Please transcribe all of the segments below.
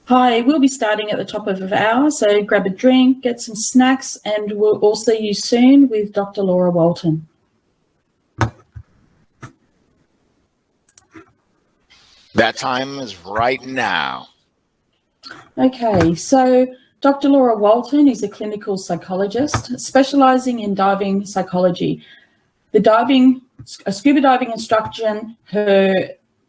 Hi, we'll be starting at the top of the hour, so grab a drink, get some snacks, and we'll all see you soon with Dr. Laura Walton. That time is right now. Okay, so Dr. Laura Walton is a clinical psychologist specialising in diving psychology. A scuba diving instructor, her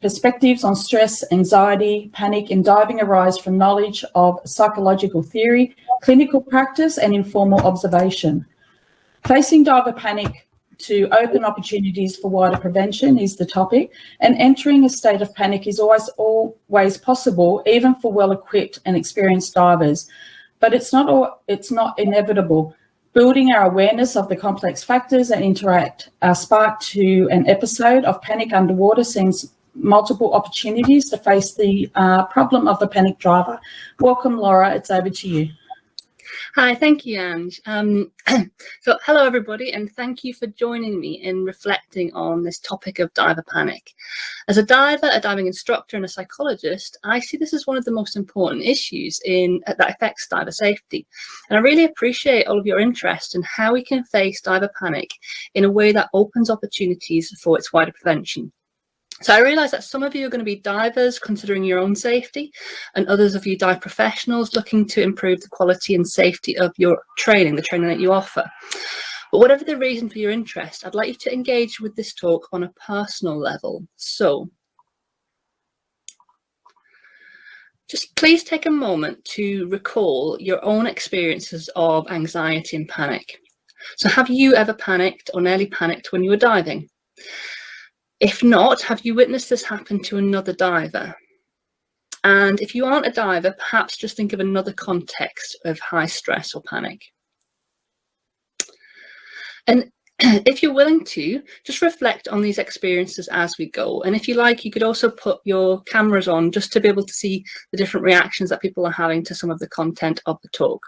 perspectives on stress, anxiety, panic, and diving arise from knowledge of psychological theory, clinical practice, and informal observation. Facing diver panic to open opportunities for wider prevention is the topic, and entering a state of panic is always possible, even for well-equipped and experienced divers. But it's not inevitable. Building our awareness of the complex factors that interact spark to an episode of panic underwater seems multiple opportunities to face the problem of the panic diver. Welcome, Laura. It's over to you. Hi, thank you, Ange. So hello, everybody, and thank you for joining me in reflecting on this topic of diver panic. As a diver, a diving instructor, and a psychologist, I see this as one of the most important issues that affects diver safety. And I really appreciate all of your interest in how we can face diver panic in a way that opens opportunities for its wider prevention. So I realise that some of you are going to be divers considering your own safety, and others of you dive professionals looking to improve the quality and safety of your training, the training that you offer. But whatever the reason for your interest, I'd like you to engage with this talk on a personal level. So just please take a moment to recall your own experiences of anxiety and panic. So have you ever panicked or nearly panicked when you were diving? If not, have you witnessed this happen to another diver? And if you aren't a diver, perhaps just think of another context of high stress or panic. And if you're willing to, just reflect on these experiences as we go. And if you like, you could also put your cameras on just to be able to see the different reactions that people are having to some of the content of the talk.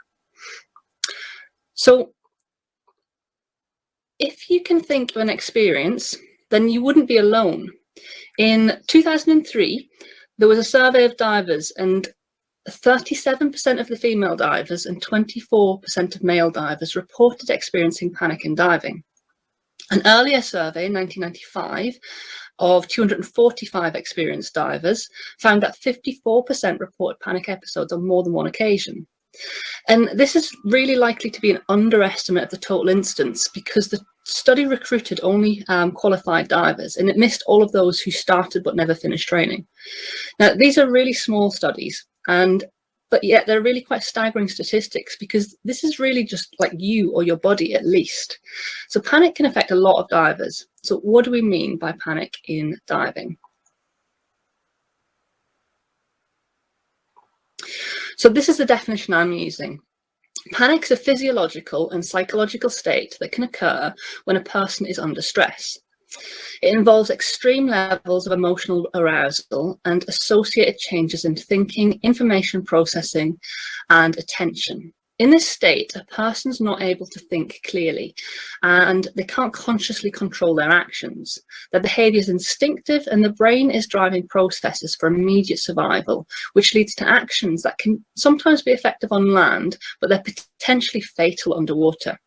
So if you can think of an experience, then you wouldn't be alone. In 2003, there was a survey of divers, and 37% of the female divers and 24% of male divers reported experiencing panic in diving. An earlier survey in 1995 of 245 experienced divers found that 54% reported panic episodes on more than one occasion. And this is really likely to be an underestimate of the total instance, because the study recruited only qualified divers, and it missed all of those who started but never finished training. Now, these are really small studies, but yet they're really quite staggering statistics, because this is really just like you or your body at least. So panic can affect a lot of divers. So what do we mean by panic in diving? So this is the definition I'm using. Panic is a physiological and psychological state that can occur when a person is under stress. It involves extreme levels of emotional arousal and associated changes in thinking, information processing, and attention. In this state, a person's not able to think clearly, and they can't consciously control their actions. Their behaviour is instinctive, and the brain is driving processes for immediate survival, which leads to actions that can sometimes be effective on land, but they're potentially fatal underwater.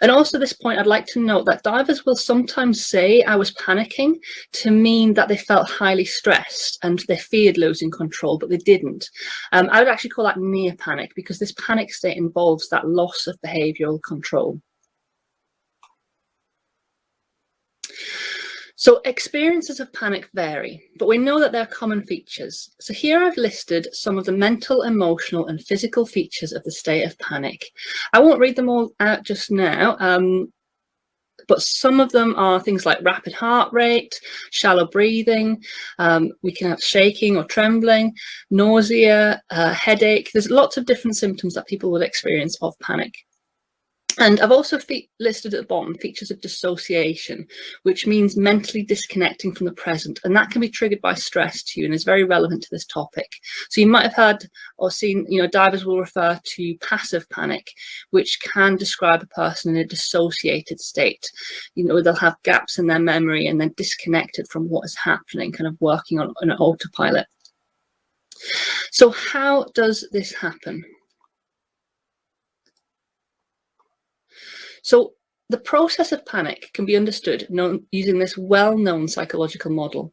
And also at this point, I'd like to note that divers will sometimes say I was panicking to mean that they felt highly stressed and they feared losing control, but they didn't. I would actually call that near panic, because this panic state involves that loss of behavioural control. So experiences of panic vary, but we know that there are common features. So here I've listed some of the mental, emotional, and physical features of the state of panic. I won't read them all out just now, but some of them are things like rapid heart rate, shallow breathing, we can have shaking or trembling, nausea, headache. There's lots of different symptoms that people will experience of panic. And I've also listed at the bottom features of dissociation, which means mentally disconnecting from the present. And that can be triggered by stress too, and is very relevant to this topic. So you might have heard or seen, divers will refer to passive panic, which can describe a person in a dissociated state. They'll have gaps in their memory and they're disconnected from what is happening, kind of working on an autopilot. So how does this happen? So the process of panic can be understood using this well-known psychological model.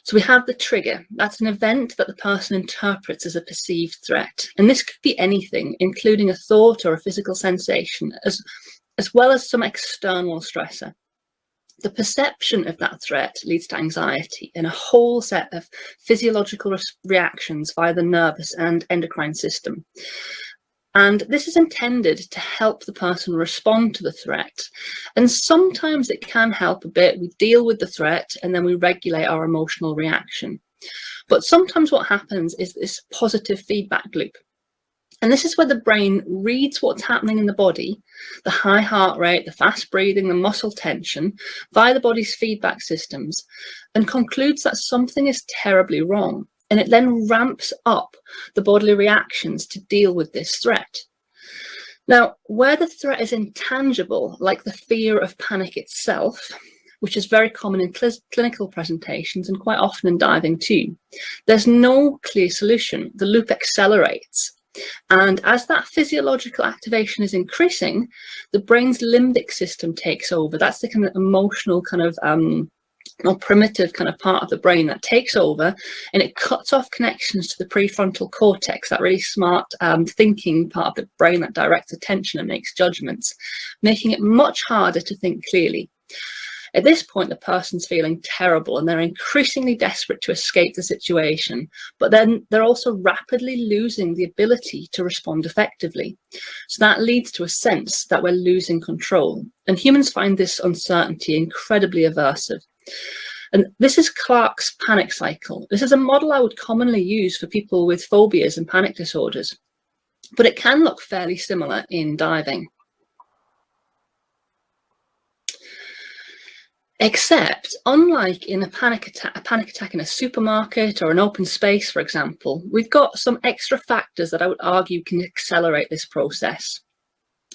So we have the trigger. That's an event that the person interprets as a perceived threat. And this could be anything, including a thought or a physical sensation, as well as some external stressor. The perception of that threat leads to anxiety and a whole set of physiological reactions via the nervous and endocrine system. And this is intended to help the person respond to the threat. And sometimes it can help a bit. We deal with the threat and then we regulate our emotional reaction. But sometimes what happens is this positive feedback loop. And this is where the brain reads what's happening in the body, the high heart rate, the fast breathing, the muscle tension, via the body's feedback systems, and concludes that something is terribly wrong. And it then ramps up the bodily reactions to deal with this threat. Now, where the threat is intangible, like the fear of panic itself, which is very common in clinical presentations and quite often in diving too, there's no clear solution. The loop accelerates. And as that physiological activation is increasing, the brain's limbic system takes over. That's the kind of emotional kind of more primitive kind of part of the brain that takes over, and it cuts off connections to the prefrontal cortex, that really smart thinking part of the brain that directs attention and makes judgments, making it much harder to think clearly. At this point, the person's feeling terrible and they're increasingly desperate to escape the situation, but then they're also rapidly losing the ability to respond effectively. So that leads to a sense that we're losing control. And humans find this uncertainty incredibly aversive. And this is Clark's panic cycle. This is a model I would commonly use for people with phobias and panic disorders, but it can look fairly similar in diving. Except, unlike in a panic attack in a supermarket or an open space, for example, we've got some extra factors that I would argue can accelerate this process.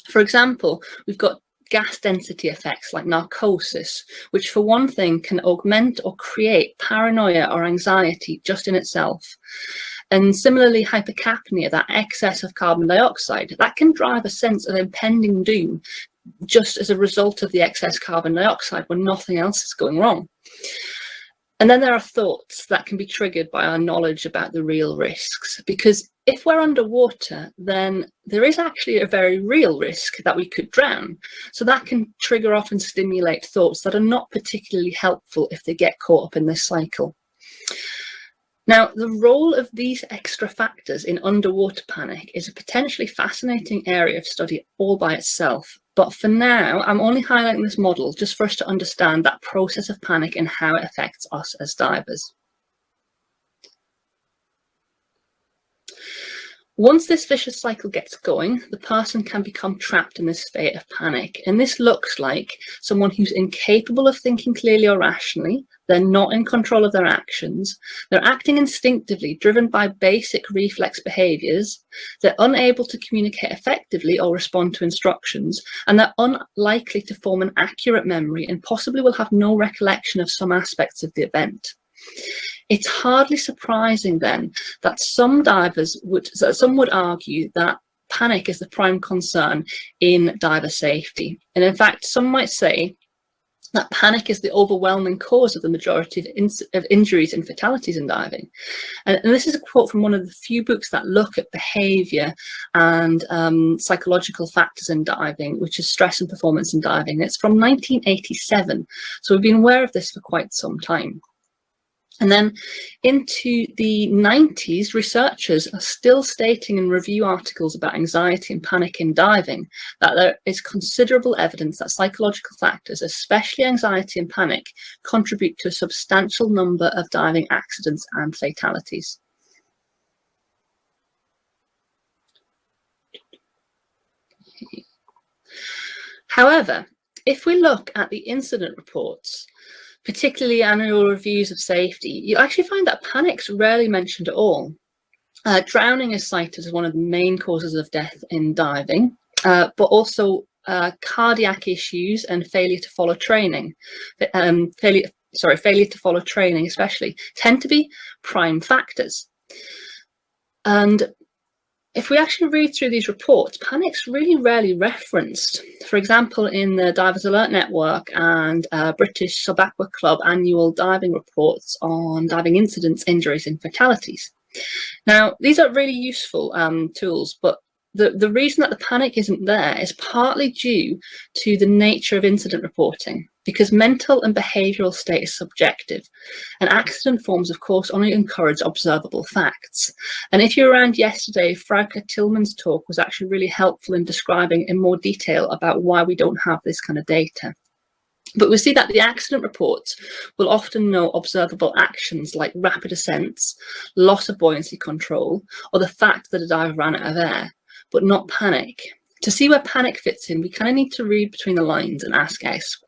For example, we've got gas density effects like narcosis, which for one thing can augment or create paranoia or anxiety just in itself. And similarly, hypercapnia, that excess of carbon dioxide, that can drive a sense of impending doom just as a result of the excess carbon dioxide when nothing else is going wrong. And then there are thoughts that can be triggered by our knowledge about the real risks, because if we're underwater, then there is actually a very real risk that we could drown. So that can trigger off and stimulate thoughts that are not particularly helpful if they get caught up in this cycle. Now, the role of these extra factors in underwater panic is a potentially fascinating area of study all by itself. But for now, I'm only highlighting this model just for us to understand that process of panic and how it affects us as divers. Once this vicious cycle gets going, the person can become trapped in this state of panic. And this looks like someone who's incapable of thinking clearly or rationally. They're not in control of their actions. They're acting instinctively, driven by basic reflex behaviors. They're unable to communicate effectively or respond to instructions. And they're unlikely to form an accurate memory and possibly will have no recollection of some aspects of the event. It's hardly surprising then that some would argue that panic is the prime concern in diver safety. And in fact, some might say that panic is the overwhelming cause of the majority of injuries and fatalities in diving. And this is a quote from one of the few books that look at behavior and psychological factors in diving, which is stress and performance in diving. It's from 1987. So we've been aware of this for quite some time. And then into the 90s, researchers are still stating in review articles about anxiety and panic in diving that there is considerable evidence that psychological factors, especially anxiety and panic, contribute to a substantial number of diving accidents and fatalities. However, if we look at the incident reports, particularly annual reviews of safety, you actually find that panic's rarely mentioned at all. Drowning is cited as one of the main causes of death in diving, but also cardiac issues and failure to follow training, failure to follow training especially, tend to be prime factors. And if we actually read through these reports, panic's really rarely referenced. For example, in the Divers Alert Network and British Sub-Aqua Club annual diving reports on diving incidents, injuries and fatalities. Now, these are really useful tools, but the reason that the panic isn't there is partly due to the nature of incident reporting, because mental and behavioural state is subjective, and accident forms, of course, only encourage observable facts. And if you were around yesterday, Frauke Tillman's talk was actually really helpful in describing in more detail about why we don't have this kind of data. But we see that the accident reports will often note observable actions like rapid ascents, loss of buoyancy control, or the fact that a diver ran out of air, but not panic. To see where panic fits in, we kind of need to read between the lines and ask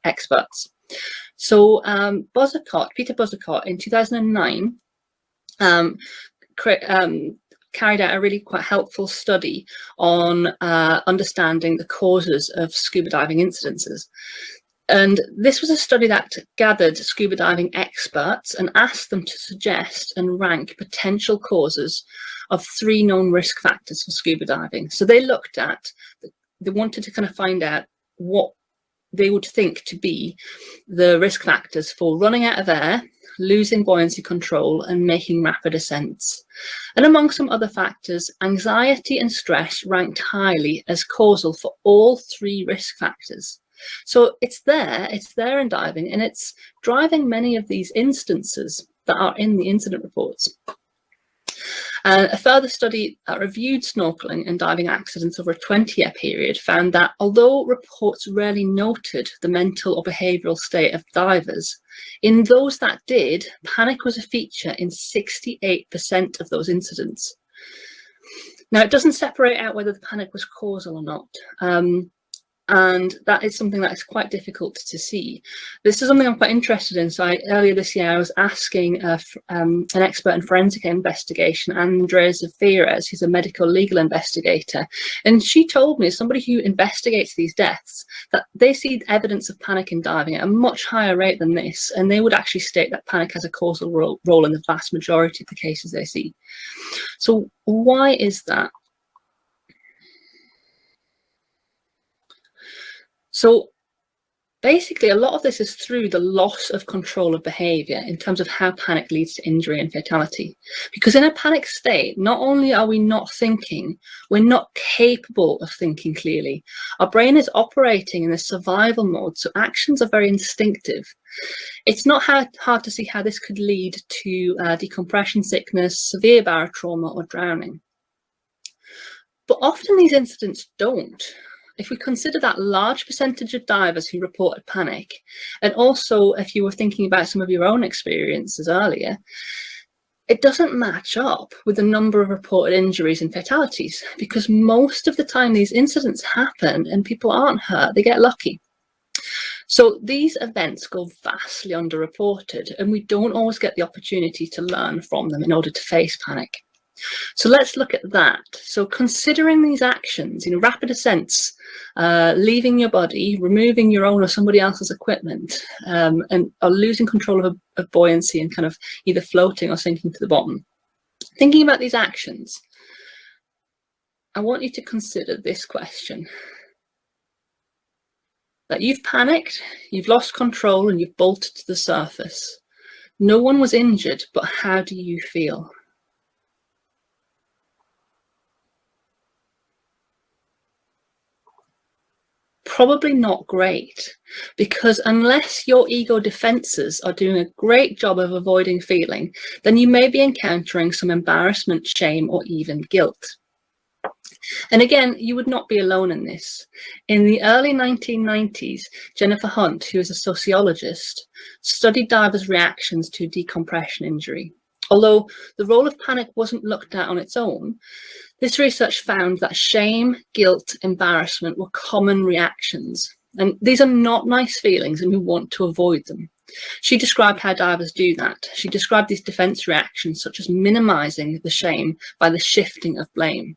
experts. So Peter Buzzacott in 2009 carried out a really quite helpful study on understanding the causes of scuba diving incidences. And this was a study that gathered scuba diving experts and asked them to suggest and rank potential causes of 3 known risk factors for scuba diving. So they wanted to kind of find out what they would think to be the risk factors for running out of air, losing buoyancy control and making rapid ascents. And among some other factors, anxiety and stress ranked highly as causal for all 3 risk factors. So it's there in diving, and it's driving many of these instances that are in the incident reports. A further study that reviewed snorkeling and diving accidents over a 20-year period found that although reports rarely noted the mental or behavioural state of divers, in those that did, panic was a feature in 68% of those incidents. Now, it doesn't separate out whether the panic was causal or not. And that is something that is quite difficult to see. This is something I'm quite interested in. So earlier this year, I was asking an expert in forensic investigation, Andres Fierez, who's a medical legal investigator. And she told me, as somebody who investigates these deaths, that they see evidence of panic in diving at a much higher rate than this. And they would actually state that panic has a causal role in the vast majority of the cases they see. So why is that? So basically, a lot of this is through the loss of control of behaviour in terms of how panic leads to injury and fatality. Because in a panic state, not only are we not thinking, we're not capable of thinking clearly. Our brain is operating in a survival mode, so actions are very instinctive. It's not hard to see how this could lead to decompression sickness, severe barotrauma, or drowning. But often these incidents don't. If we consider that large percentage of divers who reported panic, and also if you were thinking about some of your own experiences earlier, it doesn't match up with the number of reported injuries and fatalities, because most of the time these incidents happen and people aren't hurt, they get lucky. So these events go vastly underreported, and we don't always get the opportunity to learn from them in order to face panic. So let's look at that. So considering these actions, rapid ascents, leaving your body, removing your own or somebody else's equipment, or losing control of buoyancy and kind of either floating or sinking to the bottom. Thinking about these actions, I want you to consider this question. That you've panicked, you've lost control, and you've bolted to the surface. No one was injured, but how do you feel? Probably not great, because unless your ego defenses are doing a great job of avoiding feeling, then you may be encountering some embarrassment, shame, or even guilt. And again, you would not be alone in this. In the early 1990s, Jennifer Hunt, who is a sociologist, studied divers' reactions to decompression injury. Although the role of panic wasn't looked at on its own, this research found that shame, guilt, embarrassment were common reactions. And these are not nice feelings, and we want to avoid them. She described how divers do that. She described these defense reactions, such as minimizing the shame by the shifting of blame.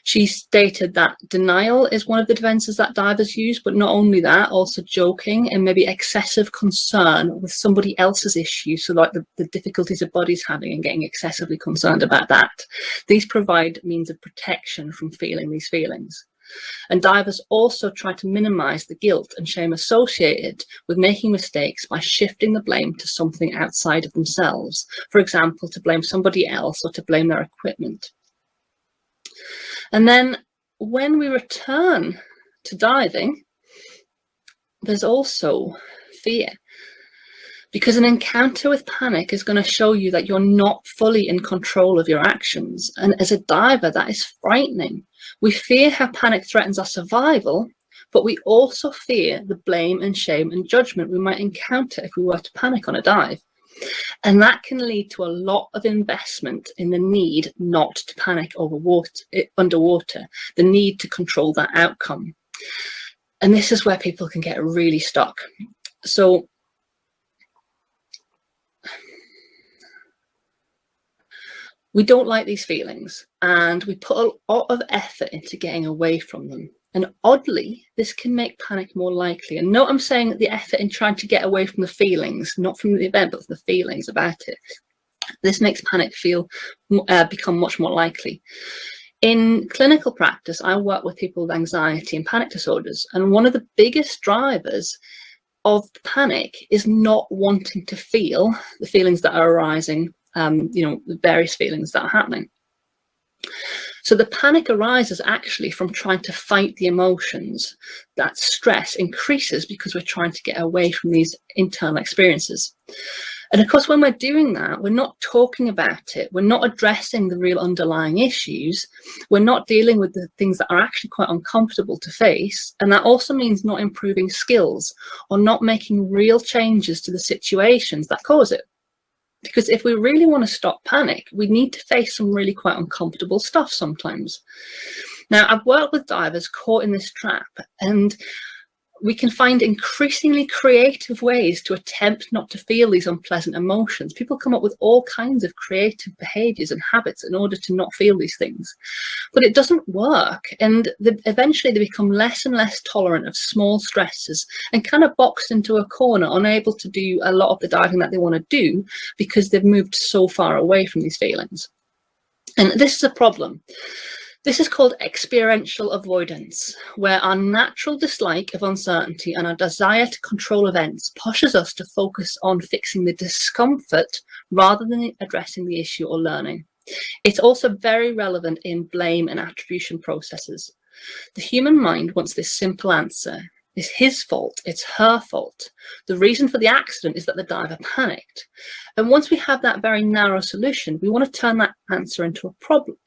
She stated that denial is one of the defenses that divers use, but not only that, also joking and maybe excessive concern with somebody else's issue. So like the difficulties a body's having and getting excessively concerned about that. These provide means of protection from feeling these feelings. And divers also try to minimize the guilt and shame associated with making mistakes by shifting the blame to something outside of themselves. For example, to blame somebody else or to blame their equipment. And then when we return to diving, there's also fear. Because an encounter with panic is going to show you that you're not fully in control of your actions. And as a diver, that is frightening. We fear how panic threatens our survival, but we also fear the blame and shame and judgment we might encounter if we were to panic on a dive. And that can lead to a lot of investment in the need not to panic underwater, the need to control that outcome. And this is where people can get really stuck. So we don't like these feelings, and we put a lot of effort into getting away from them. And oddly, this can make panic more likely. And note I'm saying that the effort in trying to get away from the feelings, not from the event, but from the feelings about it. This makes panic become much more likely. In clinical practice, I work with people with anxiety and panic disorders. And one of the biggest drivers of panic is not wanting to feel the feelings that are arising, the various feelings that are happening. So the panic arises actually from trying to fight the emotions. That stress increases because we're trying to get away from these internal experiences. And of course, when we're doing that, we're not talking about it. We're not addressing the real underlying issues. We're not dealing with the things that are actually quite uncomfortable to face. And that also means not improving skills or not making real changes to the situations that cause it. Because if we really want to stop panic, we need to face some really quite uncomfortable stuff sometimes. Now, I've worked with divers caught in this trap, and we can find increasingly creative ways to attempt not to feel these unpleasant emotions. People come up with all kinds of creative behaviors and habits in order to not feel these things. But it doesn't work. And eventually they become less and less tolerant of small stresses and kind of boxed into a corner, unable to do a lot of the diving that they want to do because they've moved so far away from these feelings. And this is a problem. This is called experiential avoidance, where our natural dislike of uncertainty and our desire to control events pushes us to focus on fixing the discomfort rather than addressing the issue or learning. It's also very relevant in blame and attribution processes. The human mind wants this simple answer. It's his fault, it's her fault. The reason for the accident is that the diver panicked. And once we have that very narrow solution, we want to turn that answer into a problem.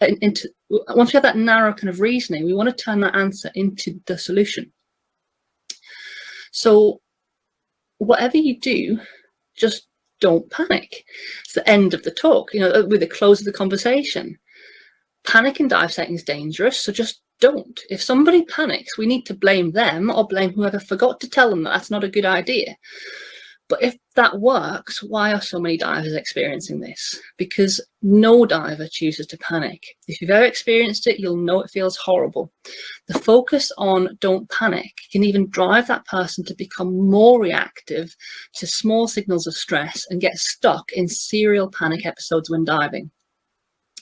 Once we have that narrow kind of reasoning, we want to turn that answer into the solution. So whatever you do, just don't panic. It's the end of the talk, with the close of the conversation. Panic in dive setting is dangerous, so just don't. If somebody panics, we need to blame them or blame whoever forgot to tell them that that's not a good idea. But if that works, why are so many divers experiencing this? Because no diver chooses to panic. If you've ever experienced it, you'll know it feels horrible. The focus on don't panic can even drive that person to become more reactive to small signals of stress and get stuck in serial panic episodes when diving.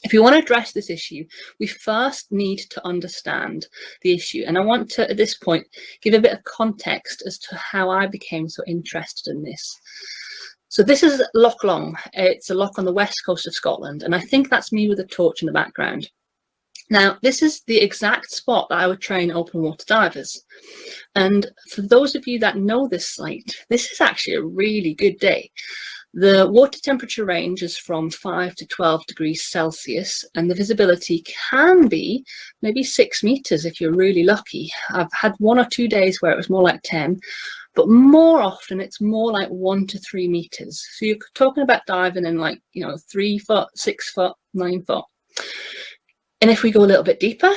If you want to address this issue, we first need to understand the issue. And I want to, at this point, give a bit of context as to how I became so interested in this. So this is Loch Long. It's a loch on the west coast of Scotland. And I think that's me with a torch in the background. Now, this is the exact spot that I would train open water divers. And for those of you that know this site, this is actually a really good day. The water temperature range is from 5 to 12 degrees Celsius, and the visibility can be maybe 6 meters if you're really lucky. I've had 1 or 2 days where it was more like 10, but more often it's more like 1 to 3 meters. So you're talking about diving in 3 foot, 6 foot, 9 foot. And if we go a little bit deeper,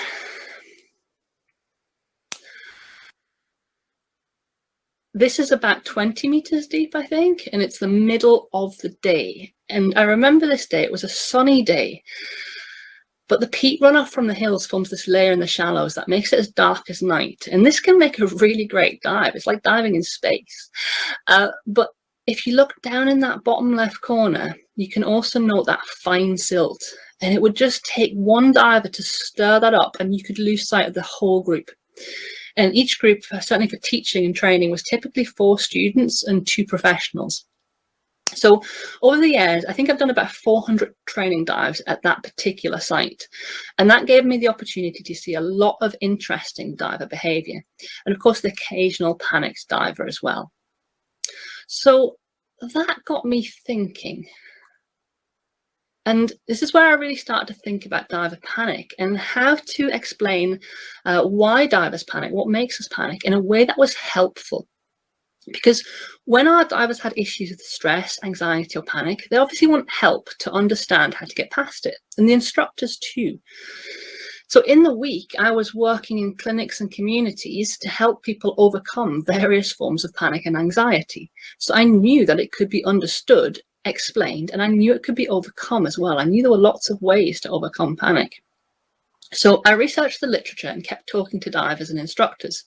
this is about 20 meters deep, I think, and it's the middle of the day. And I remember this day, it was a sunny day. But the peat runoff from the hills forms this layer in the shallows that makes it as dark as night. And this can make a really great dive. It's like diving in space. But if you look down in that bottom left corner, you can also note that fine silt. And it would just take one diver to stir that up and you could lose sight of the whole group. And each group, certainly for teaching and training, was typically 4 students and 2 professionals. So over the years, I think I've done about 400 training dives at that particular site. And that gave me the opportunity to see a lot of interesting diver behavior. And of course, the occasional panicked diver as well. So that got me thinking. And this is where I really started to think about diver panic and how to explain why divers panic, what makes us panic, in a way that was helpful. Because when our divers had issues with stress, anxiety, or panic, they obviously want help to understand how to get past it, and the instructors too. So in the week, I was working in clinics and communities to help people overcome various forms of panic and anxiety. So I knew that it could be understood, explained, and I knew it could be overcome as well. I knew there were lots of ways to overcome panic. So I researched the literature and kept talking to divers and instructors.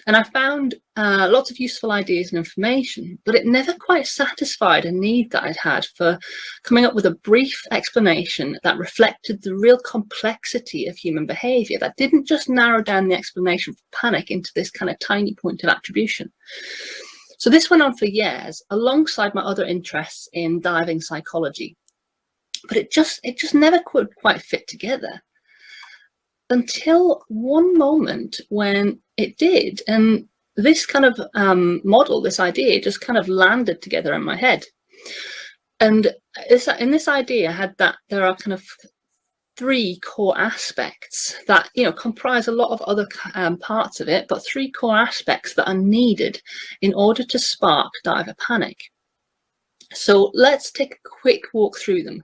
And I found lots of useful ideas and information, but it never quite satisfied a need that I'd had for coming up with a brief explanation that reflected the real complexity of human behavior, that didn't just narrow down the explanation for panic into this kind of tiny point of attribution. So this went on for years, alongside my other interests in diving psychology. But it just never could quite fit together. Until one moment when it did, and this kind of model, this idea, just kind of landed together in my head. And in this idea, I had that there are kind of 3 core aspects that, you know, comprise a lot of other parts of it, but 3 core aspects that are needed in order to spark diver panic. So let's take a quick walk through them.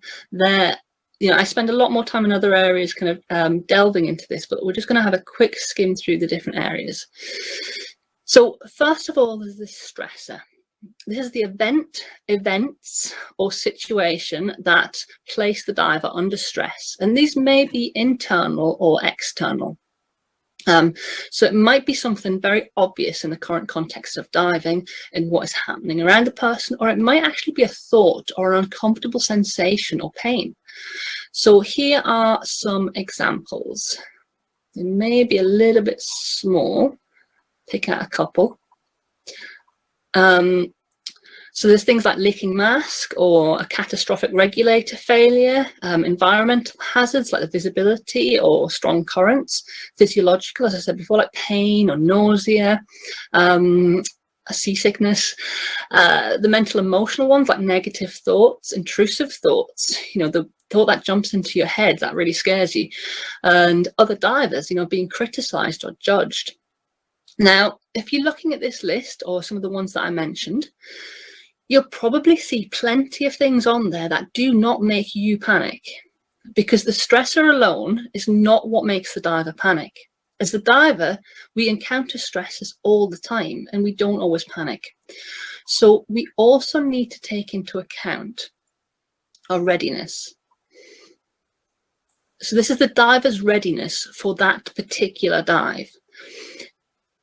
You know, I spend a lot more time in other areas kind of delving into this, but we're just going to have a quick skim through the different areas. So first of all, there's this stressor. This is the events or situation that place the diver under stress. And these may be internal or external. So it might be something very obvious in the current context of diving and what is happening around the person, or it might actually be a thought or an uncomfortable sensation or pain. So here are some examples. They may be a little bit small. Pick out a couple. So there's things like leaking mask or a catastrophic regulator failure, environmental hazards like the visibility or strong currents, physiological, as I said before, like pain or nausea, seasickness, the mental emotional ones like negative thoughts, intrusive thoughts, you know, the thought that jumps into your head that really scares you, and other divers, you know, being criticized or judged. Now, if you're looking at this list or some of the ones that I mentioned, you'll probably see plenty of things on there that do not make you panic, because the stressor alone is not what makes the diver panic. As the diver, we encounter stresses all the time and we don't always panic. So we also need to take into account our readiness. So this is the diver's readiness for that particular dive.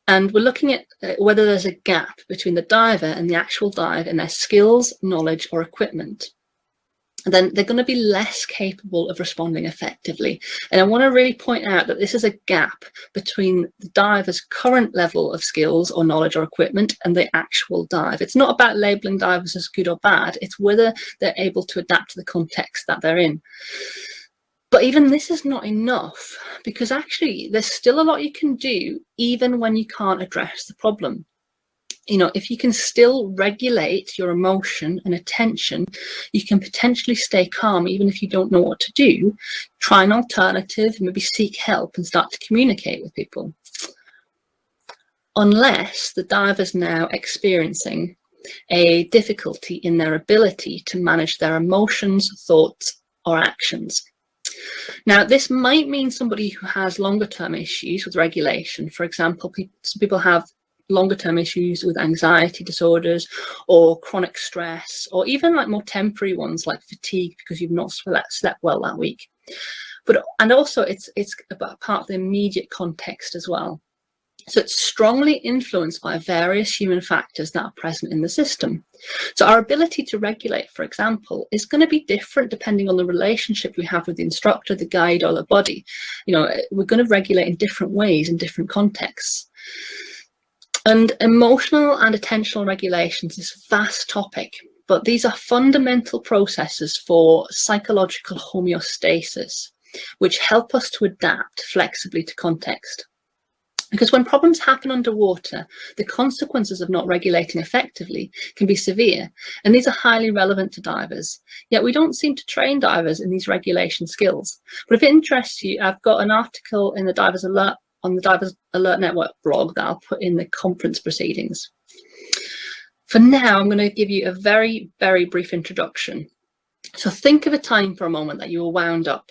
And we're looking at whether there's a gap between the diver and the actual dive in their skills, knowledge, or equipment. And then they're going to be less capable of responding effectively. And I want to really point out that this is a gap between the diver's current level of skills or knowledge or equipment and the actual dive. It's not about labeling divers as good or bad. It's whether they're able to adapt to the context that they're in. But even this is not enough, because actually there's still a lot you can do even when you can't address the problem. You know, if you can still regulate your emotion and attention, you can potentially stay calm even if you don't know what to do. Try an alternative, maybe seek help and start to communicate with people. Unless the diver's now experiencing a difficulty in their ability to manage their emotions, thoughts, or actions. Now, this might mean somebody who has longer term issues with regulation. For example, some people have longer term issues with anxiety disorders or chronic stress, or even like more temporary ones like fatigue because you've not slept well that week. And also it's about part of the immediate context as well. So it's strongly influenced by various human factors that are present in the system. So our ability to regulate, for example, is going to be different depending on the relationship we have with the instructor, the guide, or the body. We're going to regulate in different ways in different contexts. And emotional and attentional regulations is a vast topic, but these are fundamental processes for psychological homeostasis, which help us to adapt flexibly to context. Because when problems happen underwater, the consequences of not regulating effectively can be severe, and these are highly relevant to divers. Yet we don't seem to train divers in these regulation skills. But if it interests you, I've got an article in the Divers Alert on the Divers Alert Network blog that I'll put in the conference proceedings. For now, I'm going to give you a very, very brief introduction. So think of a time for a moment that you were wound up.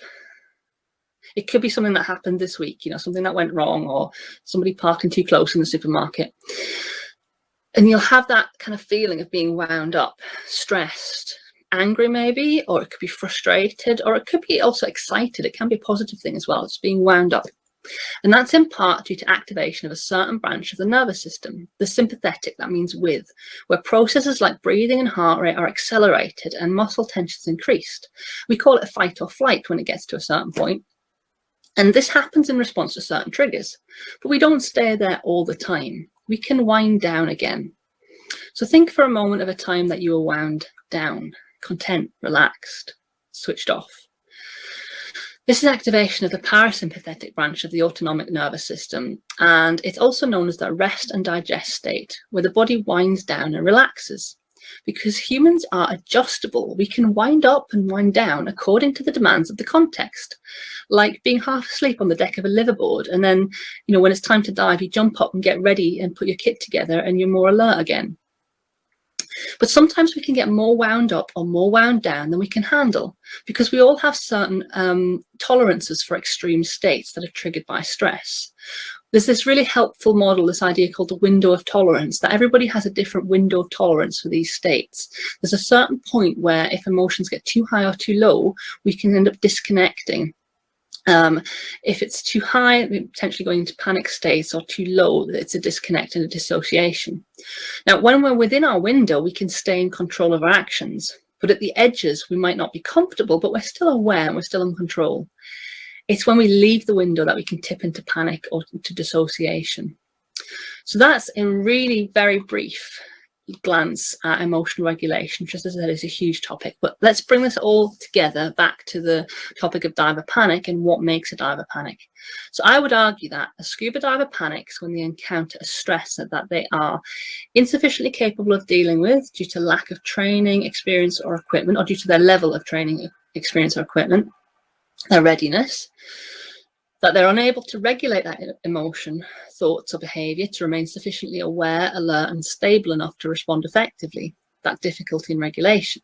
It could be something that happened this week, something that went wrong, or somebody parking too close in the supermarket. And you'll have that kind of feeling of being wound up, stressed, angry maybe, or it could be frustrated, or it could be also excited. It can be a positive thing as well. It's being wound up. And that's in part due to activation of a certain branch of the nervous system, the sympathetic, that means with, where processes like breathing and heart rate are accelerated and muscle tensions increased. We call it a fight or flight when it gets to a certain point. And this happens in response to certain triggers, but we don't stay there all the time. We can wind down again. So think for a moment of a time that you were wound down, content, relaxed, switched off. This is activation of the parasympathetic branch of the autonomic nervous system, and it's also known as the rest and digest state, where the body winds down and relaxes. Because humans are adjustable, we can wind up and wind down according to the demands of the context. Like being half asleep on the deck of a liveaboard, and then, when it's time to dive, you jump up and get ready and put your kit together and you're more alert again. But sometimes we can get more wound up or more wound down than we can handle, because we all have certain tolerances for extreme states that are triggered by stress. There's this really helpful model, this idea called the window of tolerance, that everybody has a different window of tolerance for these states. There's a certain point where if emotions get too high or too low, we can end up disconnecting. If it's too high, potentially going into panic states, or too low, it's a disconnect and a dissociation. Now, when we're within our window, we can stay in control of our actions, but at the edges, we might not be comfortable, but we're still aware and we're still in control. It's when we leave the window that we can tip into panic or to dissociation. So that's a really very brief glance at emotional regulation, which, as I said, is a huge topic. But let's bring this all together back to the topic of diver panic and what makes a diver panic. So I would argue that a scuba diver panics when they encounter a stress that they are insufficiently capable of dealing with due to lack of training, experience, or equipment, or due to their level of training, experience, or equipment, their readiness, that they're unable to regulate that emotion, thoughts, or behaviour to remain sufficiently aware, alert, and stable enough to respond effectively, that difficulty in regulation.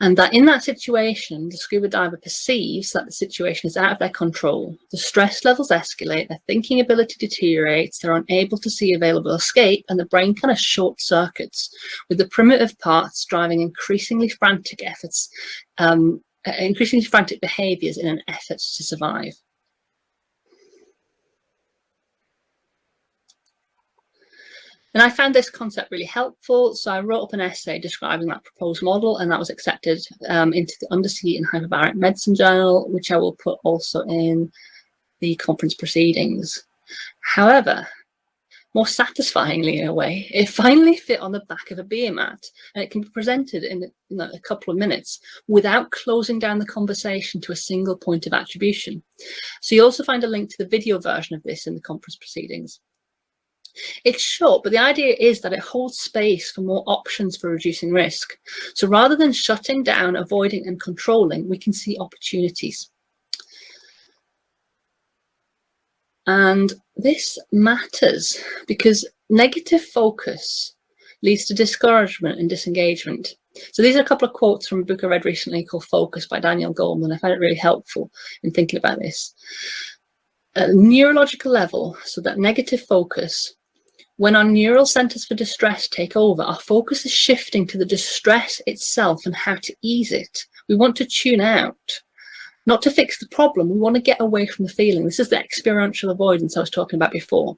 And that in that situation, the scuba diver perceives that the situation is out of their control. The stress levels escalate, their thinking ability deteriorates, they're unable to see available escape, and the brain kind of short circuits, with the primitive parts driving increasingly frantic efforts, increasingly frantic behaviours in an effort to survive. And I found this concept really helpful, so I wrote up an essay describing that proposed model, and that was accepted into the Undersea and Hyperbaric Medicine Journal, which I will put also in the conference proceedings. However, more satisfyingly in a way, it finally fit on the back of a beer mat, and it can be presented in a couple of minutes without closing down the conversation to a single point of attribution. So you also find a link to the video version of this in the conference proceedings. It's short, but the idea is that it holds space for more options for reducing risk. So rather than shutting down, avoiding, and controlling, we can see opportunities. And this matters because negative focus leads to discouragement and disengagement. So these are a couple of quotes from a book I read recently called Focus by Daniel Goleman. I found it really helpful in thinking about this. At a neurological level, so that negative focus, when our neural centers for distress take over, our focus is shifting to the distress itself and how to ease it. We want to tune out. not to fix the problem. We want to get away from the feeling. This is the experiential avoidance I was talking about before.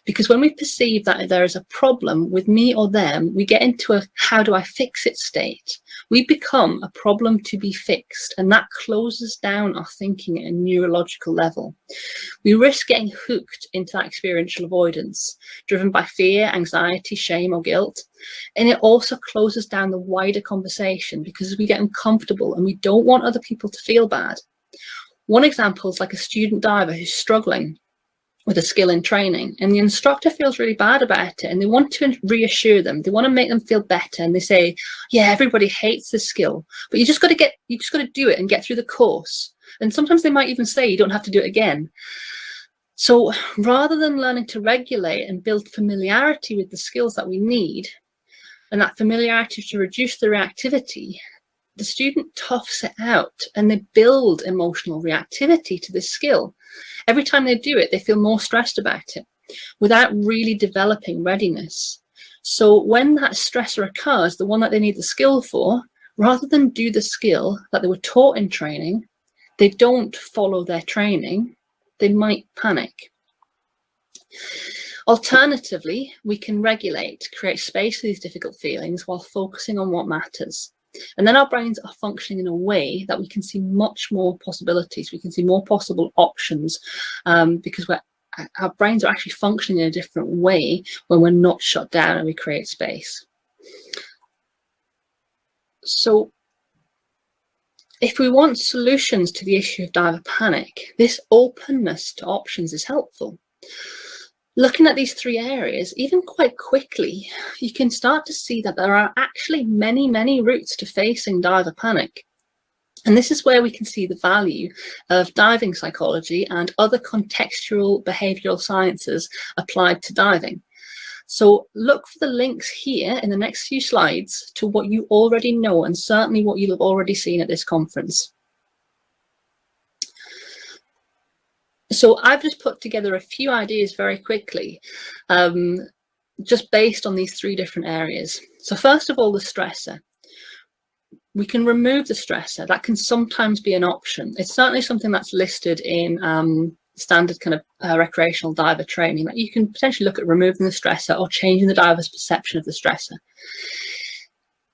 Because when we perceive that there is a problem with me or them, we get into a how do I fix it state. We become a problem to be fixed, and that closes down our thinking at a neurological level. We risk getting hooked into that experiential avoidance, driven by fear, anxiety, shame, or guilt. And it also closes down the wider conversation because we get uncomfortable and we don't want other people to feel bad. One example is like a student diver who's struggling with a skill in training, and the instructor feels really bad about it, and they want to reassure them. They want to make them feel better, and they say, yeah, everybody hates this skill, but you just got to do it and get through the course. And sometimes they might even say you don't have to do it again. So rather than learning to regulate and build familiarity with the skills that we need, and that familiarity to reduce the reactivity, the student toughs it out and they build emotional reactivity to this skill. Every time they do it, they feel more stressed about it without really developing readiness. So when that stressor occurs, the one that they need the skill for, rather than do the skill that they were taught in training, they don't follow their training, they might panic. Alternatively, we can regulate, create space for these difficult feelings while focusing on what matters. And then our brains are functioning in a way that we can see much more possibilities. We can see more possible options because our brains are actually functioning in a different way when we're not shut down and we create space. So if we want solutions to the issue of diver panic, this openness to options is helpful. Looking at these three areas, even quite quickly, you can start to see that there are actually many, many routes to facing diver panic. And this is where we can see the value of diving psychology and other contextual behavioral sciences applied to diving. So look for the links here in the next few slides to what you already know and certainly what you'll have already seen at this conference. So I've just put together a few ideas very quickly, just based on these three different areas. So first of all, the stressor. We can remove the stressor. That can sometimes be an option. It's certainly something that's listed in standard kind of recreational diver training, that you can potentially look at removing the stressor or changing the diver's perception of the stressor,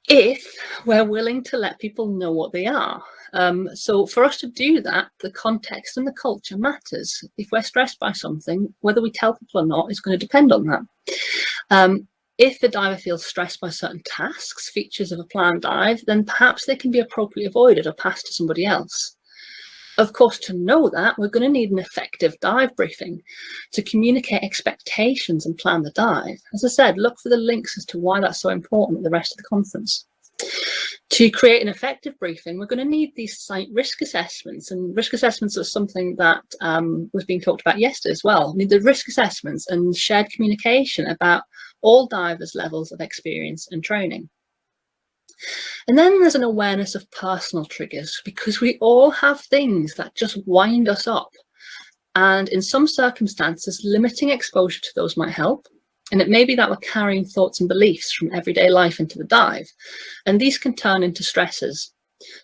if we're willing to let people know what they are. So for us to do that, the context and the culture matters. If we're stressed by something, whether we tell people or not is going to depend on that. If the diver feels stressed by certain tasks, features of a planned dive, then perhaps they can be appropriately avoided or passed to somebody else. Of course, to know that, we're going to need an effective dive briefing to communicate expectations and plan the dive. As I said, look for the links as to why that's so important at the rest of the conference. To create an effective briefing, we're going to need these site risk assessments, and risk assessments are something that was being talked about yesterday as well. We need the risk assessments and shared communication about all divers' levels of experience and training. And then there's an awareness of personal triggers, because we all have things that just wind us up. And in some circumstances, limiting exposure to those might help. And it may be that we're carrying thoughts and beliefs from everyday life into the dive, and these can turn into stressors.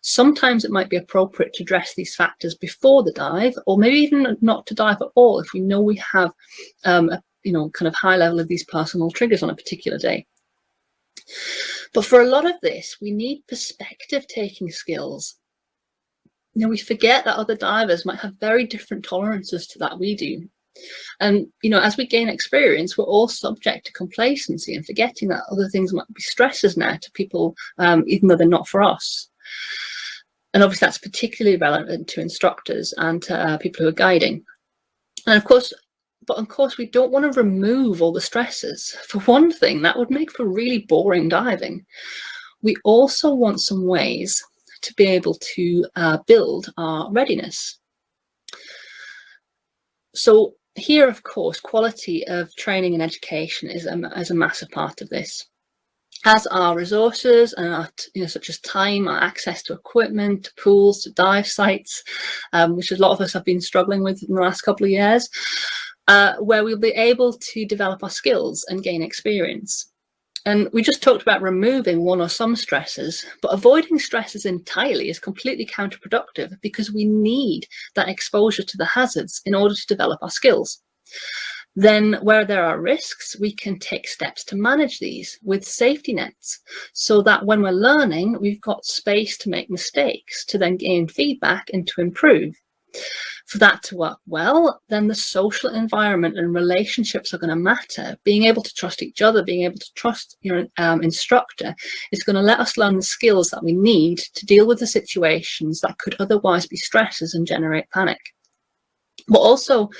Sometimes it might be appropriate to address these factors before the dive, or maybe even not to dive at all if we know we have a kind of high level of these personal triggers on a particular day. But for a lot of this, we need perspective taking skills. We forget that other divers might have very different tolerances to that we do. And, as we gain experience, we're all subject to complacency and forgetting that other things might be stressors now to people, even though they're not for us. And obviously that's particularly relevant to instructors and to people who are guiding. And of course, we don't want to remove all the stressors. For one thing, that would make for really boring diving. We also want some ways to be able to build our readiness. So here, of course, quality of training and education is a massive part of this, as are resources and our, such as time, our access to equipment, to pools, to dive sites, which a lot of us have been struggling with in the last couple of years, where we'll be able to develop our skills and gain experience. And we just talked about removing one or some stresses, but avoiding stresses entirely is completely counterproductive because we need that exposure to the hazards in order to develop our skills. Then where there are risks, we can take steps to manage these with safety nets so that when we're learning, we've got space to make mistakes, to then gain feedback and to improve. For that to work well, then the social environment and relationships are going to matter. Being able to trust each other, being able to trust your instructor is going to let us learn the skills that we need to deal with the situations that could otherwise be stresses and generate panic. But also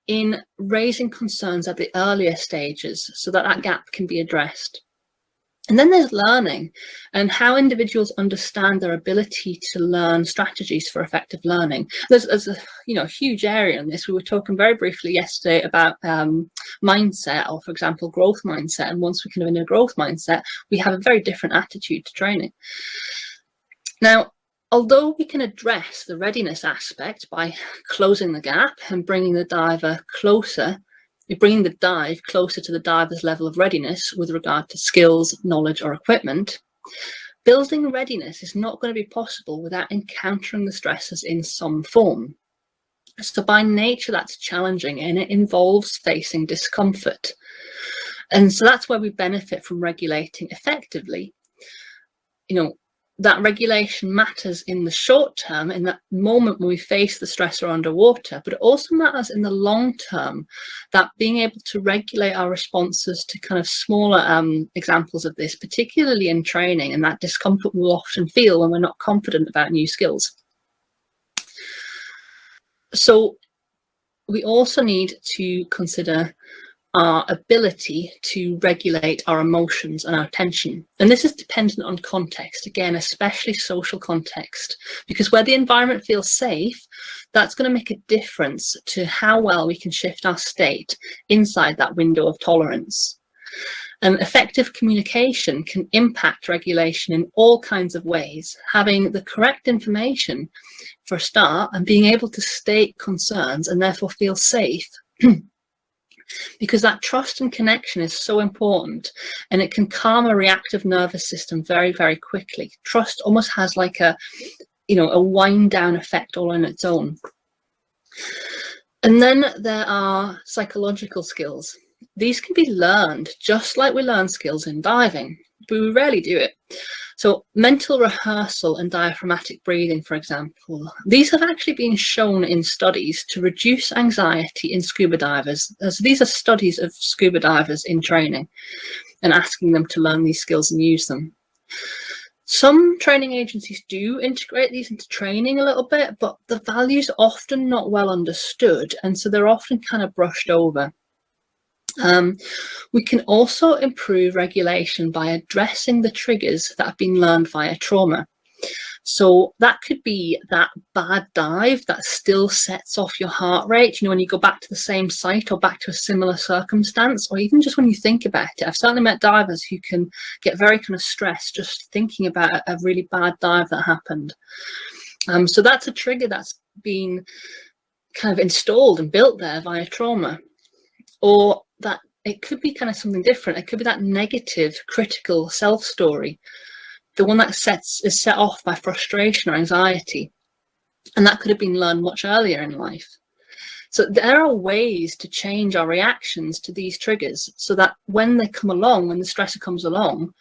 in raising concerns at the earlier stages so that that gap can be addressed. And then there's learning and how individuals understand their ability to learn strategies for effective learning. There's a huge area in this. We were talking very briefly yesterday about mindset, or for example, growth mindset. And once we can have in a growth mindset, we have a very different attitude to training. Now, although we can address the readiness aspect by closing the gap and bringing the dive closer to the diver's level of readiness with regard to skills, knowledge, or equipment, building readiness is not going to be possible without encountering the stresses in some form. So by nature, that's challenging and it involves facing discomfort. And so that's where we benefit from regulating effectively. That regulation matters in the short term, in that moment when we face the stressor underwater, but it also matters in the long term, that being able to regulate our responses to kind of smaller examples of this, particularly in training, and that discomfort we'll often feel when we're not confident about new skills. So we also need to consider our ability to regulate our emotions and our attention. And this is dependent on context, again, especially social context, because where the environment feels safe, that's going to make a difference to how well we can shift our state inside that window of tolerance. And effective communication can impact regulation in all kinds of ways. Having the correct information for a start and being able to state concerns and therefore feel safe because that trust and connection is so important, and it can calm a reactive nervous system very, very quickly. Trust almost has like a wind down effect all on its own. And then there are psychological skills. These can be learned just like we learn skills in diving, but we rarely do it. So mental rehearsal and diaphragmatic breathing, for example, these have actually been shown in studies to reduce anxiety in scuba divers. So these are studies of scuba divers in training and asking them to learn these skills and use them. Some training agencies do integrate these into training a little bit, but the value's often not well understood, and so they're often kind of brushed over. We can also improve regulation by addressing the triggers that have been learned via trauma. So that could be that bad dive that still sets off your heart rate, when you go back to the same site or back to a similar circumstance, or even just when you think about it. I've certainly met divers who can get very kind of stressed just thinking about a really bad dive that happened. So that's a trigger that's been kind of installed and built there via trauma. Or that it could be kind of something different. It could be that negative, critical self-story, the one that is set off by frustration or anxiety. And that could have been learned much earlier in life. So there are ways to change our reactions to these triggers so that when they come along, when the stressor comes along,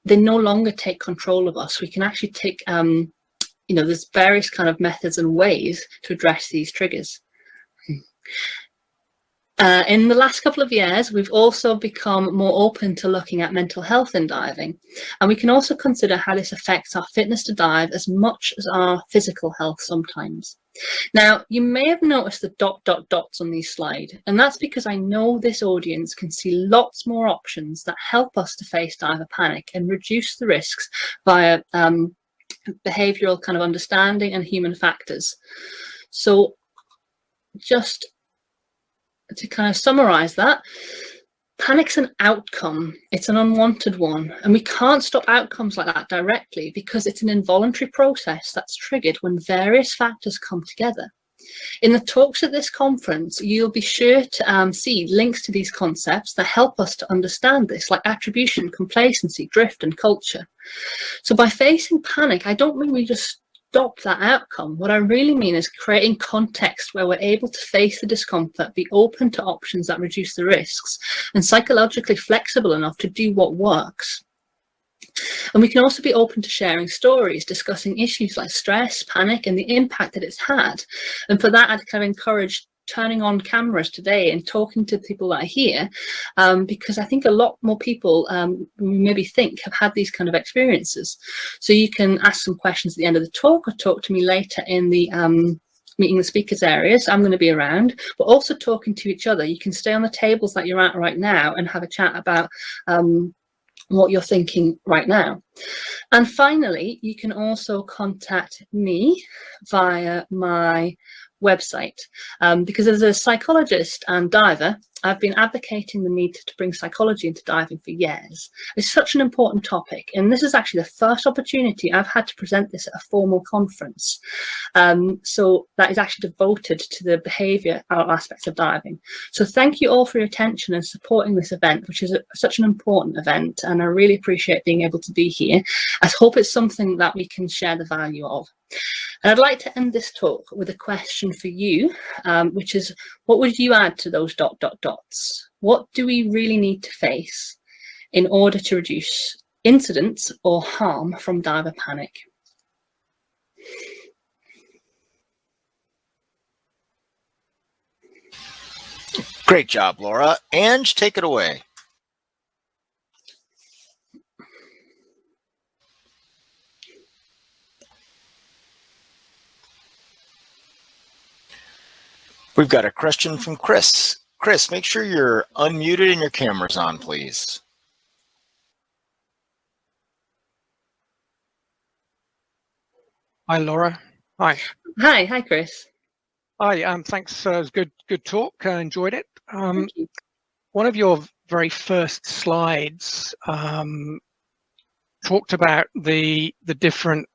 they no longer take control of us. We can actually take, there's various kind of methods and ways to address these triggers. In the last couple of years, we've also become more open to looking at mental health in diving, and we can also consider how this affects our fitness to dive as much as our physical health sometimes. Now, you may have noticed the ... dots on these slides, and that's because I know this audience can see lots more options that help us to face diver panic and reduce the risks via behavioral kind of understanding and human factors. So just to kind of summarize that, panic's an outcome. It's an unwanted one, and we can't stop outcomes like that directly because it's an involuntary process that's triggered when various factors come together. In the talks at this conference, you'll be sure to see links to these concepts that help us to understand this, like attribution, complacency, drift, and culture. So by facing panic, I don't mean we just stop that outcome. What I really mean is creating context where we're able to face the discomfort, be open to options that reduce the risks, and psychologically flexible enough to do what works. And we can also be open to sharing stories, discussing issues like stress, panic, and the impact that it's had. And for that, I'd kind of encourage turning on cameras today and talking to people that are here, because I think a lot more people maybe think have had these kind of experiences. So you can ask some questions at the end of the talk, or talk to me later in the meeting the speakers areas. I'm going to be around, but also talking to each other. You can stay on the tables that you're at right now and have a chat about what you're thinking right now. And finally, you can also contact me via my website, because as a psychologist and diver, I've been advocating the need to bring psychology into diving for years. It's such an important topic, and this is actually the first opportunity I've had to present this at a formal conference. So that is actually devoted to the behaviour aspects of diving. So thank you all for your attention and supporting this event, which is such an important event, and I really appreciate being able to be here. I hope it's something that we can share the value of. And I'd like to end this talk with a question for you, which is, what would you add to those ... What do we really need to face in order to reduce incidents or harm from diver panic? Great job, Laura. Ange, take it away. We've got a question from Chris. Chris, make sure you're unmuted and your camera's on, please. Hi, Laura. Hi. Hi, Chris. Hi. Thanks. It was good talk. I enjoyed it. Thank you. One of your very first slides talked about the different,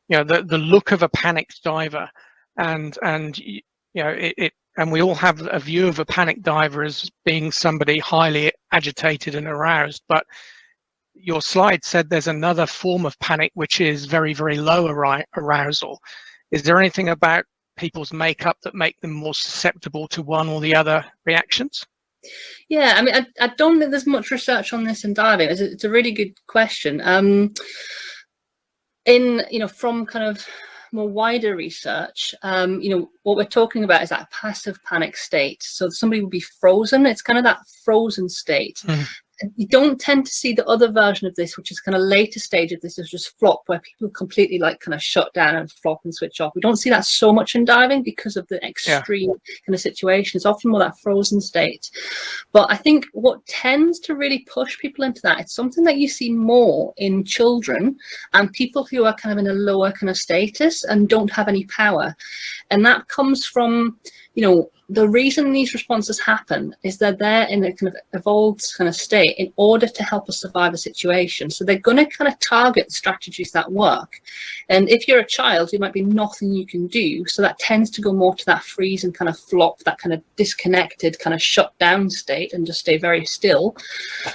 the look of a panicked diver, and and we all have a view of a panicked diver as being somebody highly agitated and aroused, but your slide said there's another form of panic which is very, very low arousal. Is there anything about people's makeup that make them more susceptible to one or the other reactions? Yeah, I mean, I don't think there's much research on this in diving. It's a really good question. From kind of more wider research, what we're talking about is that passive panic state. So somebody will be frozen. It's kind of that frozen state. Mm. You don't tend to see the other version of this, which is kind of later stage of this, is just flop, where people completely like kind of shut down and flop and switch off. We don't see that so much in diving because of the extreme kind of situation. It's often more that frozen state. But I think what tends to really push people into that, it's something that you see more in children and people who are kind of in a lower kind of status and don't have any power. And that comes from, the reason these responses happen is that they're in a kind of evolved kind of state in order to help us survive a situation. So they're going to kind of target the strategies that work. And if you're a child, there might be nothing you can do. So that tends to go more to that freeze and kind of flop, that kind of disconnected, kind of shut down state and just stay very still.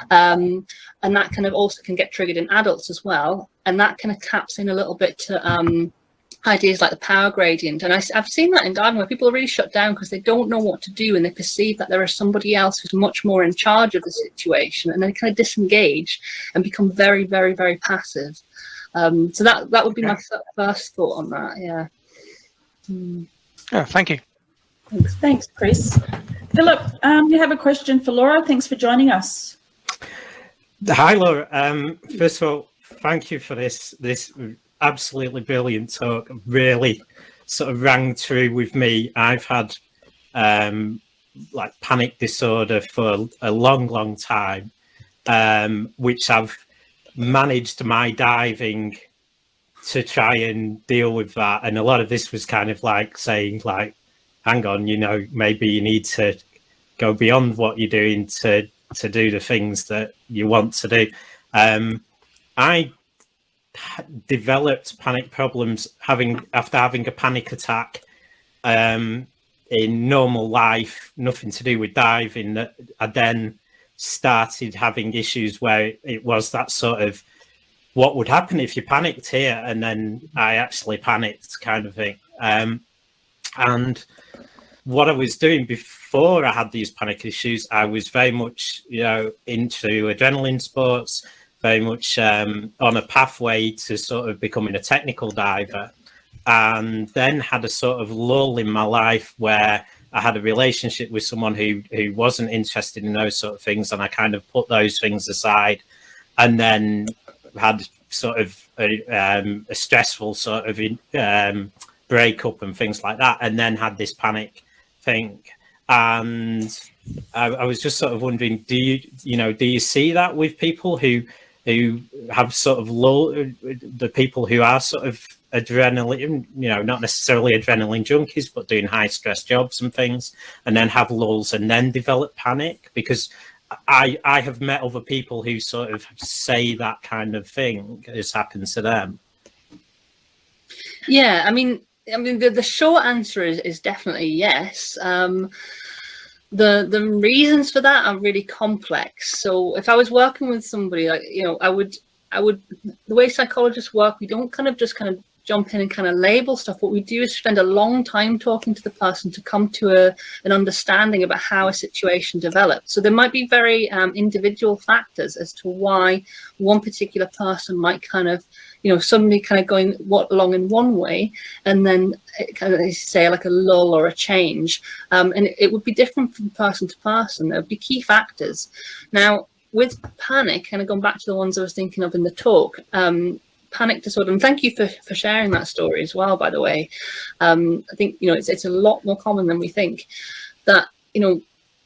And that kind of also can get triggered in adults as well. And that kind of taps in a little bit to ideas like the power gradient. And I've seen that in diving where people are really shut down because they don't know what to do and they perceive that there is somebody else who's much more in charge of the situation, and then they kind of disengage and become very, very, very passive. So that would be my first thought on that. Yeah. Oh, thank you. Thanks, Chris. Philip, you have a question for Laura. Thanks for joining us. Hi, Laura. First of all, thank you for this absolutely brilliant talk. Really sort of rang true with me. I've had like panic disorder for a long time, which I've managed my diving to try and deal with that. And a lot of this was kind of like saying, like, hang on, maybe you need to go beyond what you're doing to do the things that you want to do. I developed panic problems after having a panic attack in normal life, nothing to do with diving, that I then started having issues where it was that sort of, what would happen if you panicked here? And then I actually panicked, kind of thing. And what I was doing before I had these panic issues, I was very much, into adrenaline sports, very much on a pathway to sort of becoming a technical diver, and then had a sort of lull in my life where I had a relationship with someone who wasn't interested in those sort of things, and I kind of put those things aside, and then had sort of a stressful sort of breakup and things like that, and then had this panic thing. And I was just sort of wondering, do you see that with people who have sort of the people who are sort of adrenaline, not necessarily adrenaline junkies, but doing high stress jobs and things, and then have lulls and then develop panic? Because I have met other people who sort of say that kind of thing has happened to them. Yeah, I mean, the short answer is definitely yes. The reasons for that are really complex. So if I was working with somebody, like, I would the way psychologists work, we don't kind of jump in and kind of label stuff. What we do is spend a long time talking to the person to come to an understanding about how a situation developed. So there might be very individual factors as to why one particular person might kind of, suddenly kind of going along in one way, and then kind of say like a lull or a change. And it would be different from person to person. There would be key factors. Now, with panic, kind of going back to the ones I was thinking of in the talk, panic disorder, and thank you for sharing that story as well, by the way. I think it's a lot more common than we think, that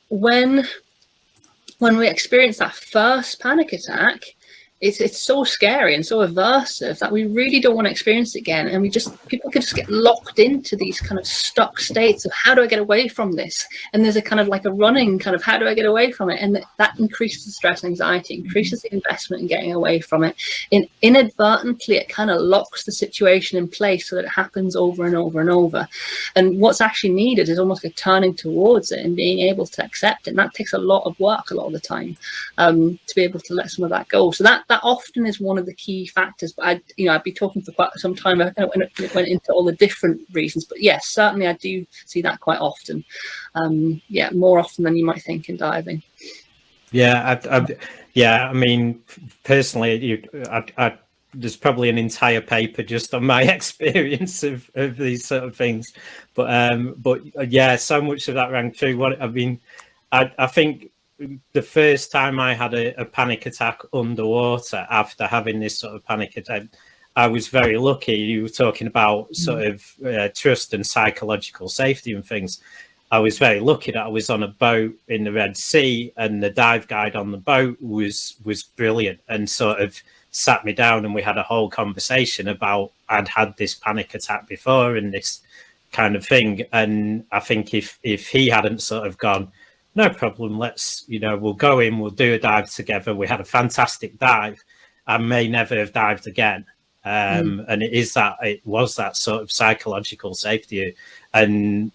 when we experience that first panic attack, it's so scary and so aversive that we really don't want to experience it again. And people could just get locked into these kind of stuck states of, how do I get away from this? And there's a kind of like a running kind of, how do I get away from it? And that increases the stress and anxiety, increases the investment in getting away from it. And inadvertently, it kind of locks the situation in place so that it happens over and over and over. And what's actually needed is almost like turning towards it and being able to accept it. And that takes a lot of work a lot of the time, to be able to let some of that go. So that often is one of the key factors. But I'd be talking for quite some time. I went into all the different reasons, but yes, certainly I do see that quite often. More often than you might think in diving. I mean, personally, there's probably an entire paper just on my experience of these sort of things. But yeah, so much of that rang true. I think the first time I had a panic attack underwater after having this sort of panic attack, I was very lucky. You were talking about sort of trust and psychological safety and things. I was very lucky that I was on a boat in the Red Sea, and the dive guide on the boat was brilliant and sort of sat me down, and we had a whole conversation about I'd had this panic attack before and this kind of thing. And I think if he hadn't sort of gone, no problem, let's, we'll go in, we'll do a dive together. We had a fantastic dive. I may never have dived again. And it was that sort of psychological safety. And,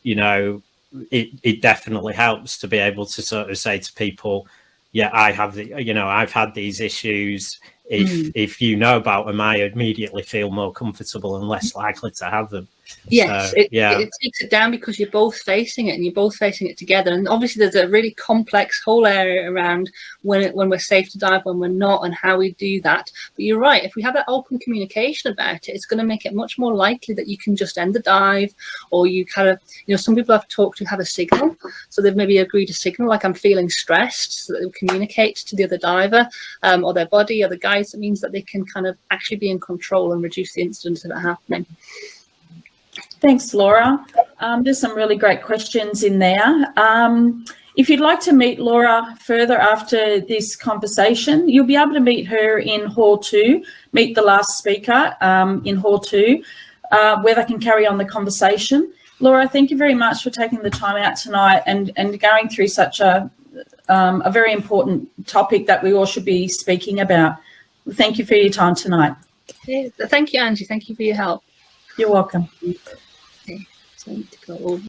it definitely helps to be able to sort of say to people, yeah, I have I've had these issues. If you know about them, I immediately feel more comfortable and less likely to have them. Yes, so, it takes it down because you're both facing it, and you're both facing it together. And obviously there's a really complex whole area around when we're safe to dive, when we're not, and how we do that. But you're right, if we have that open communication about it, it's going to make it much more likely that you can just end the dive, or you kind of, some people I've talked to have a signal. So they've maybe agreed to signal, like, I'm feeling stressed, so that they'll communicate to the other diver or their body or the guides. That means that they can kind of actually be in control and reduce the incidence of it happening. Thanks, Laura. There's some really great questions in there. If you'd like to meet Laura further after this conversation, you'll be able to meet her in Hall 2, meet the last speaker in Hall 2, where they can carry on the conversation. Laura, thank you very much for taking the time out tonight and going through such a very important topic that we all should be speaking about. Thank you for your time tonight. Yeah, thank you, Angie. Thank you for your help. You're welcome. Okay. Go